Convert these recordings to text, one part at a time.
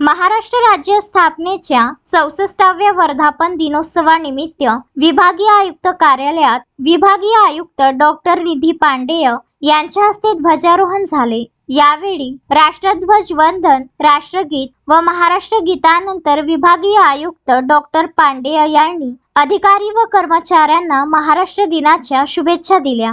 महाराष्ट्र राज्य स्थापनेच्या 64व्या वर्धापन दिनोत्सवानिमित्त विभागीय आयुक्त कार्यालयात विभागीय आयुक्त डॉक्टर निधी पांडेय यांच्या हस्ते ध्वजारोहण झाले। यावेळी राष्ट्रध्वज वंदन, राष्ट्रगीत व महाराष्ट्र गीतानंतर विभागीय आयुक्त डॉक्टर पांडेय यांनी अधिकारी व कर्मचाऱ्यांना महाराष्ट्र दिनाच्या शुभेच्छा दिल्या।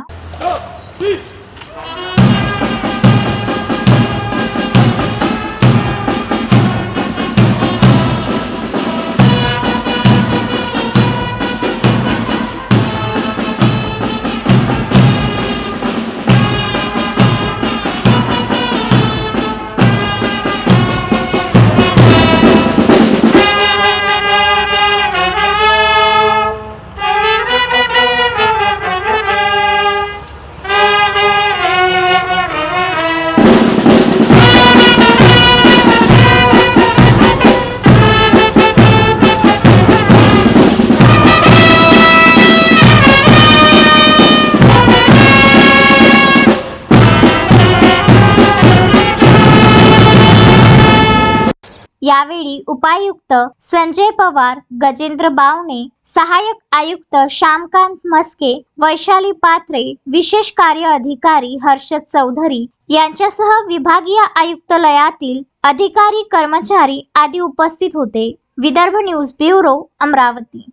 यावेळी उपायुक्त संजय पवार, गजेंद्र बावणे, सहायक आयुक्त श्यामकांत मस्के, वैशाली पात्रे, विशेष कार्य अधिकारी हर्षद चौधरी यांच्यासह विभागीय आयुक्तालयातील अधिकारी, कर्मचारी आदी उपस्थित होते। Vidarbha news bureau, Amravati.